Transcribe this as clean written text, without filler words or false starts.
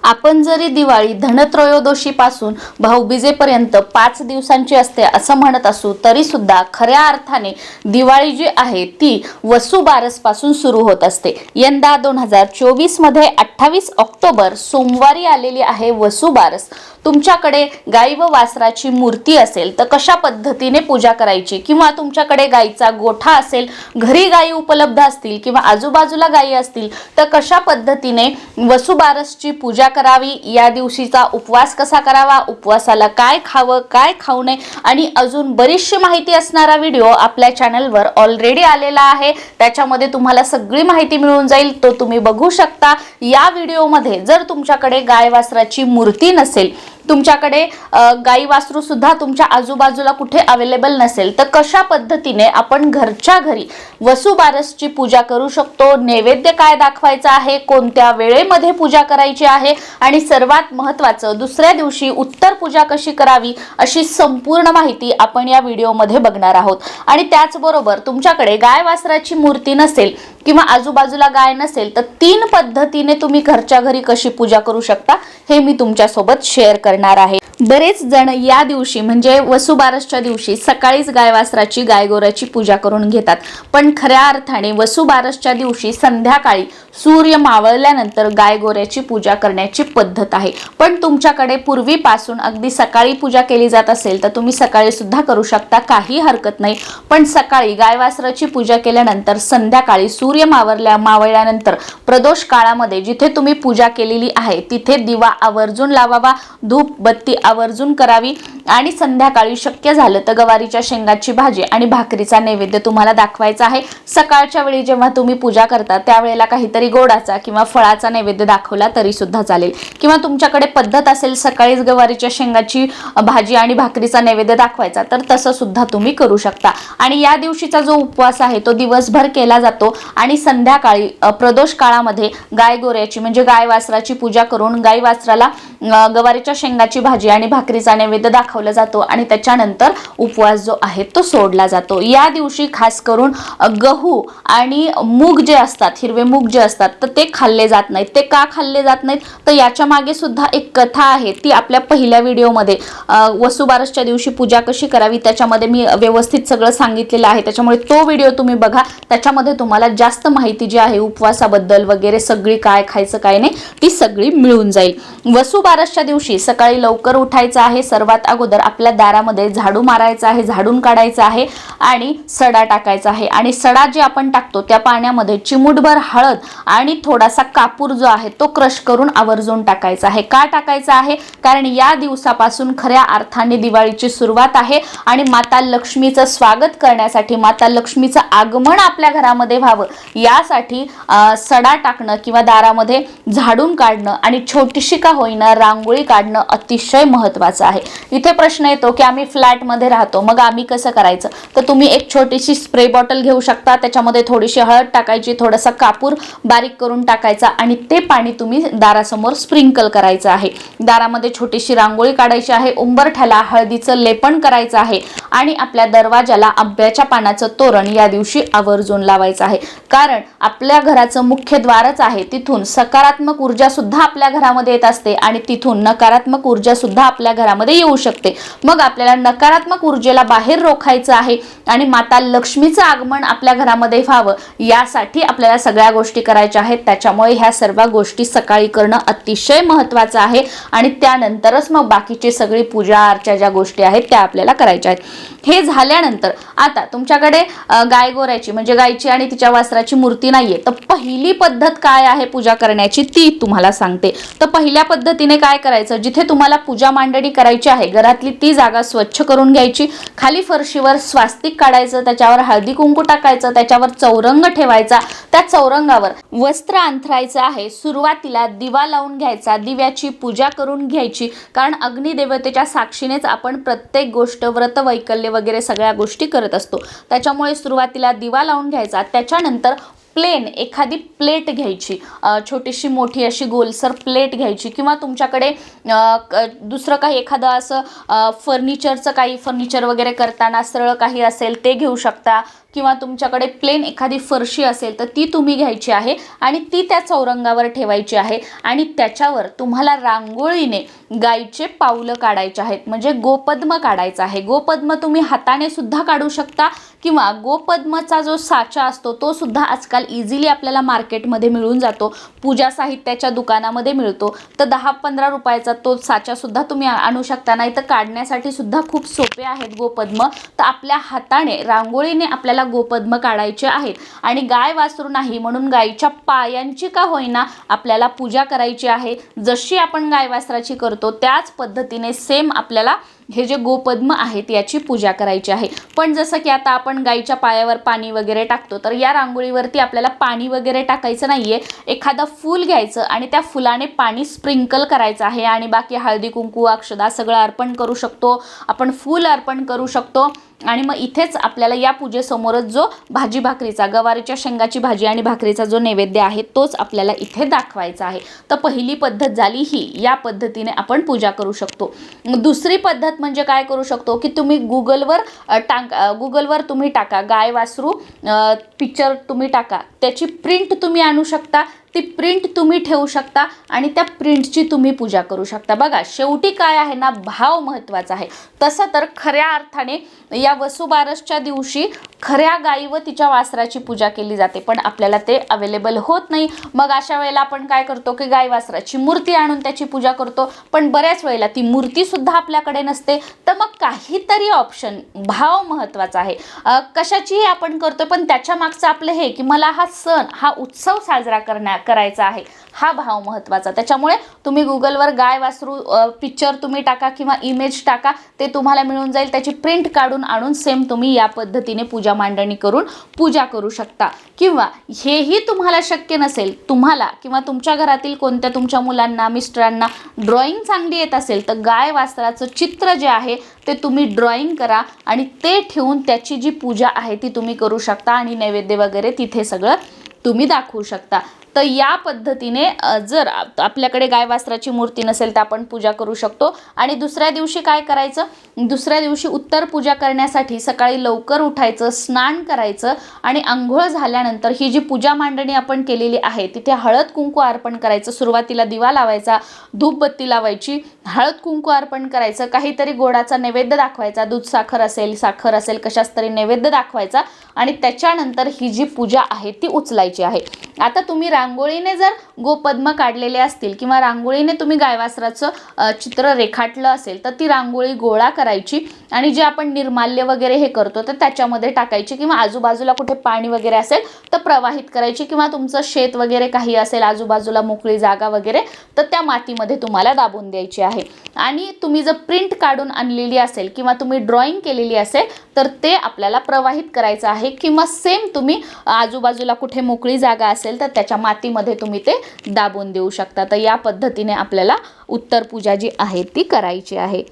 आपण जरी दिवाळी धनत्रयोदशीपासून भाऊबीजेपर्यंत 5 दिवसांची असते असं म्हणत असू तरी सुद्धा खऱ्या अर्थाने दिवाळी जी आहे ती वसुबारस पासून सुरू होत असते। यंदा 2024 मध्ये 28 ऑक्टोबर सोमवारी आलेली आहे वसुबारस। तुमच्याकडे गाई व वासराची मूर्ती असेल तर कशा पद्धतीने पूजा करायची, किंवा तुमच्याकडे गाईचा गोठा असेल, घरी गाई उपलब्ध असतील किंवा आजूबाजूला गाई असतील तर कशा पद्धतीने वसुबारसची पूजा करावी, या दिवशीचा उपवास कसा करावा, उपवासाला काय खावं काय खाऊ नये आणि अजून बरीचशी माहिती असणारा व्हिडिओ आपल्या चॅनलवर ऑलरेडी आलेला आहे। त्याच्यामध्ये तुम्हाला सगळी माहिती मिळून जाईल, तो तुम्ही बघू शकता। या व्हिडिओमध्ये जर तुमच्याकडे गाय वासराची मूर्ती नसेल, तुमच्याकडे गाई वासरू सुद्धा तुमच्या आजूबाजूला कुठे अवेलेबल नसेल तर कशा पद्धतीने आपण घरच्या घरी वसुबारसची पूजा करू शकतो, नैवेद्य काय दाखवायचा आहे, कोणत्या वेळेमध्ये पूजा करायची आहे आणि सर्वात महत्त्वाचं दुसऱ्या दिवशी उत्तर पूजा कशी करावी, अशी संपूर्ण माहिती आपण या व्हिडिओमध्ये बघणार आहोत। आणि त्याचबरोबर तुमच्याकडे गाय वासराची मूर्ती नसेल किंवा आजूबाजूला गाय नसेल तर 3 पद्धतीने तुम्ही घरच्या घरी कशी पूजा करू शकता हे मी तुमच्या सोबत शेअर करणार आहे। बरेच जण या दिवशी म्हणजे वसुबारसच्या दिवशी सकाळीच गाय वासराची गायगोऱ्याची पूजा करून घेतात, पण खऱ्या अर्थाने वसुबारसच्या दिवशी संध्याकाळी सूर्य मावळल्यानंतर गायगोऱ्याची पूजा करण्याची पद्धत आहे। पण तुमच्याकडे पूर्वीपासून अगदी सकाळी पूजा केली जात असेल तर तुम्ही सकाळी सुद्धा करू शकता, काही हरकत नाही। पण सकाळी गाय वासराची पूजा केल्यानंतर संध्याकाळी सूर्य मावळल्यानंतर प्रदोष काळामध्ये जिथे तुम्ही पूजा केलेली आहे तिथे दिवा आवर्जून लावावा, धूप बत्ती आवर्जून करावी आणि संध्याकाळी शक्य झालं तर गवारीच्या शेंगाची भाजी आणि भाकरीचा नैवेद्य तुम्हाला दाखवायचा आहे। सकाळच्या वेळी जेव्हा तुम्ही पूजा करता त्यावेळेला काहीतरी गोडाचा किंवा फळाचा नैवेद्य दाखवला तरी सुद्धा चालेल, किंवा तुमच्याकडे पद्धत असेल सकाळीच गवारीच्या शेंगाची भाजी आणि भाकरीचा नैवेद्य दाखवायचा तर तसं सुद्धा तुम्ही करू शकता। आणि या दिवशीचा जो उपवास आहे तो दिवसभर केला जातो आणि संध्याकाळी प्रदोष काळामध्ये गायगोऱ्याची म्हणजे गाय वासराची पूजा करून गाय वासराला गवारीच्या शेंगाची भाजी आणि भाकरीचा नैवेद्य दाखवला जातो आणि त्याच्यानंतर उपवास जो आहे तो सोडला जातो। या दिवशी खास करून गहू आणि मूग जे असतात, हिरवे मूग जे असतात तर ते खाल्ले जात नाहीत। ते का खाल्ले जात नाहीत तर याच्या मागे सुद्धा एक कथा आहे, ती आपल्या पहिल्या व्हिडिओमध्ये वसुबारसच्या दिवशी पूजा कशी करावी त्याच्यामध्ये मी व्यवस्थित सगळं सांगितलेलं आहे, त्याच्यामुळे तो व्हिडिओ तुम्ही बघा। त्याच्यामध्ये तुम्हाला जास्त माहिती जी आहे उपवासाबद्दल वगैरे सगळी काय खायचं काय नाही ती सगळी मिळून जाईल। वसुबारसच्या दिवशी सकाळी लवकर उठायचं आहे, सर्वात अगोदर आपल्या दारामध्ये झाडू मारायचा आहे, झाडून काढायचा आहे आणि सडा टाकायचा आहे। आणि सडा जे आपण टाकतो त्या पाण्यामध्ये चिमूटभर हळद आणि थोडासा कापूर जो आहे तो क्रश करून आवर्जून टाकायचा आहे। का टाकायचा आहे? कारण या दिवसापासून खऱ्या अर्थाने दिवाळीची सुरुवात आहे आणि माता लक्ष्मीचं स्वागत करण्यासाठी, माता लक्ष्मीचं आगमन आपल्या घरामध्ये व्हावं यासाठी सडा टाकणं किंवा दारामध्ये झाडून काढणं आणि छोटीशी का होईना रांगोळी काढणं अतिशय महत्त्वाचं आहे। इथे प्रश्न येतो की आम्ही फ्लॅटमध्ये राहतो, मग आम्ही कसं करायचं? तर तुम्ही एक छोटीशी स्प्रे बॉटल घेऊ शकता, त्याच्यामध्ये थोडीशी हळद टाकायची, थोडासा कापूर बारीक करून टाकायचा आणि ते पाणी तुम्ही दारासमोर स्प्रिंकल करायचं आहे। दारामध्ये छोटीशी रांगोळी काढायची आहे, उंबरठ्याला हळदीचं लेपन करायचं आहे आणि आपल्या दरवाजाला आंब्याच्या पानाचं तोरण या दिवशी आवर्जून लावायचं आहे। कारण आपल्या घराचं मुख्य द्वारच आहे, तिथून सकारात्मक ऊर्जा सुद्धा आपल्या घरामध्ये येत असते आणि तिथून नकारात्मक ऊर्जा सुद्धा आपल्या घरामध्ये येऊ शकते। मग आपल्याला नकारात्मक ऊर्जेला बाहेर रोखायचं आहे आणि माता लक्ष्मीचं आगमन आपल्या घरामध्ये व्हावं यासाठी आपल्याला सगळ्या गोष्टी करायच्या आहेत। त्याच्यामुळे ह्या सर्व गोष्टी सकाळी करणं अतिशय महत्त्वाचं आहे आणि त्यानंतरच मग बाकीची सगळी पूजा अर्चा ज्या गोष्टी आहेत त्या आपल्याला करायच्या आहेत। हे झाल्यानंतर आता तुमच्याकडे गायगोऱ्याची म्हणजे गायची आणि तिच्या वासराची मूर्ती नाहीये तर पहिली पद्धत काय आहे पूजा करण्याची ती तुम्हाला सांगते। तर पहिल्या पद्धतीने काय करायचं, जिथे तुम्हाला पूजा मांडणी करायची आहे घरातली ती जागा स्वच्छ करून घ्यायची, खाली फरशीवर स्वास्तिक काढायचं, त्याच्यावर हळदी कुंकू टाकायचं, त्याच्यावर चौरंग ठेवायचा, त्या चौरंगावर वस्त्र अंथरायचं आहे। सुरुवातीला दिवा लावून घ्यायचा, दिव्याची पूजा करून घ्यायची, कारण अग्निदेवतेच्या साक्षीनेच आपण प्रत्येक गोष्ट व्रत वैकल्य वगैरे सगळ्या गोष्टी करत असतो। त्याच्यामुळे सुरुवातीला दिवा लावून घ्यायचा, त्याच्यानंतर प्लेन एखादी प्लेट घ्यायची, छोटीशी मोठी अशी गोलसर प्लेट घ्यायची, किंवा तुमच्याकडे दुसरं काही एखादं असं फर्निचर वगैरे करताना सरळ काही असेल ते घेऊ शकता। किंवा तुमच्याकडे प्लेन एखादी फरशी असेल तर ती तुम्ही घ्यायची आहे आणि ती त्या चौरंगावर ठेवायची आहे आणि त्याच्यावर तुम्हाला रांगोळीने गायीचे पावलं काढायचे आहेत, म्हणजे गोपद्म काढायचं आहे. गोपद्म तुम्ही हाताने सुद्धा काढू शकता किंवा गोपद्मचा जो साचा असतो तो सुद्धा आजकाल इझिली आपल्याला मार्केटमध्ये मिळून जातो, पूजा साहित्याच्या दुकानामध्ये मिळतो. तर 10-15 रुपयाचा तो साचा सुद्धा तुम्ही आणू शकता. नाही तर काढण्यासाठी सुद्धा खूप सोपे आहेत गोपद्म. तर आपल्या हाताने रांगोळीने आपल्याला गोपद्म काढायचे आहेत आणि गाय वासरू नाही म्हणून गायीच्या पायांची का होईना आपल्याला पूजा करायची आहे. जशी आपण गाय वासराची करतो त्याच पद्धतीने सेम आपल्याला हे जे गोपद्म आहेत याची पूजा करायची आहे. पण जसं की आता आपण गायीच्या पायावर पाणी वगैरे टाकतो, तर या रांगोळीवरती आपल्याला पाणी वगैरे टाकायचं नाहीये. एखादं फूल घ्यायचं आणि त्या फुलाने पाणी स्प्रिंकल करायचं आहे आणि बाकी हळदी कुंकू अक्षदा सगळं अर्पण करू शकतो आपण, फूल अर्पण करू शकतो. आणि मग इथेच आपल्याला या पूजेसमोरच जो भाजी भाकरीचा, गवारीच्या शेंगाची भाजी आणि भाकरीचा जो नैवेद्य आहे तोच आपल्याला इथे दाखवायचा आहे. तर पहिली पद्धत झाली ही, या पद्धतीने आपण पूजा करू शकतो. दुसरी पद्धत म्हणजे काय करू शकतो की तुम्ही गुगलवर तुम्ही टाका गाय वासरू पिक्चर तुम्ही टाका, त्याची प्रिंट तुम्ही आणू शकता. ती प्रिंट तुम्ही ठेवू शकता आणि त्या प्रिंटची तुम्ही पूजा करू शकता. बघा शेवटी काय आहे ना, भाव महत्त्वाचा आहे. तसं तर खऱ्या अर्थाने या वसुबारसच्या दिवशी खऱ्या गाई व तिच्या वासराची पूजा केली जाते, पण आपल्याला ते अवेलेबल होत नाही. मग अशा वेळेला आपण काय करतो की गाय वासराची मूर्ती आणून त्याची पूजा करतो, पण बऱ्याच वेळेला ती मूर्ती सुद्धा आपल्याकडे नसते. तर मग काहीतरी ऑप्शन, भाव महत्त्वाचा आहे. कशाचीही आपण करतो पण त्याच्या मागचं आपलं हे की मला हा सण, हा उत्सव साजरा करायचा आहे, हा भाव महत्त्वाचा. त्याच्यामुळे तुम्ही गुगलवर गाय वासरू पिक्चर तुम्ही टाका किंवा इमेज टाका, ते तुम्हाला मिळून जाईल. त्याची प्रिंट काढून आणून सेम तुम्ही या पद्धतीने पूजा मांडणी करून पूजा करू शकता. किंवा हेही तुम्हाला शक्य नसेल, तुम्हाला किंवा तुमच्या घरातील कोणत्या तुमच्या मुलांना, मिस्टरांना ड्रॉइंग चांगली येत असेल तर गाय वासराचं चित्र जे आहे ते तुम्ही ड्रॉइंग करा आणि ते ठेवून त्याची जी पूजा आहे ती तुम्ही करू शकता आणि नैवेद्य वगैरे तिथे सगळं तुम्ही दाखवू शकता. तर या पद्धतीने जर आपल्याकडे गाय वासराची मूर्ती नसेल तर आपण पूजा करू शकतो. आणि दुसऱ्या दिवशी काय करायचं, दुसऱ्या दिवशी उत्तर पूजा करण्यासाठी सकाळी लवकर उठायचं, स्नान करायचं आणि अंघोळ झाल्यानंतर ही जी पूजा मांडणी आपण केलेली आहे तिथे हळद कुंकू अर्पण करायचं. सुरुवातीला दिवा लावायचा, धूपबत्ती लावायची, हळद कुंकू अर्पण करायचं, काहीतरी गोडाचा नैवेद्य दाखवायचा, दूध साखर असेल कशाच तरी नैवेद्य दाखवायचा आणि त्याच्यानंतर ही जी पूजा आहे ती उचलायची आहे. आता तुम्ही रांगोळीने जर गोपद्म काढलेले असतील किंवा रांगोळीने तुम्ही गायवासराचं चित्र रेखाटलं असेल तर ती रांगोळी गोळा करायची आणि जे आपण निर्माल्य वगैरे हे करतो तर त्याच्यामध्ये टाकायची किंवा आजूबाजूला कुठे पाणी वगैरे असेल तर प्रवाहित करायची किंवा तुमचं शेत वगैरे काही असेल आजूबाजूला मोकळी जागा वगैरे तर त्या मातीमध्ये तुम्हाला दाबून द्यायची आहे. आणि तुम्ही जर प्रिंट काढून आणलेली असेल किंवा तुम्ही ड्रॉइंग केलेली असेल तर ते आपल्याला प्रवाहित करायचं आहे किंवा सेम तुम्ही आजूबाजूला कुठे मोकळी जागा असेल तर त्याच्या मातीमध्ये तुम्ही ते दाबून देऊ शकता. तर या पद्धतीने आपल्याला उत्तर पूजा जी आहे ती करायची आहे.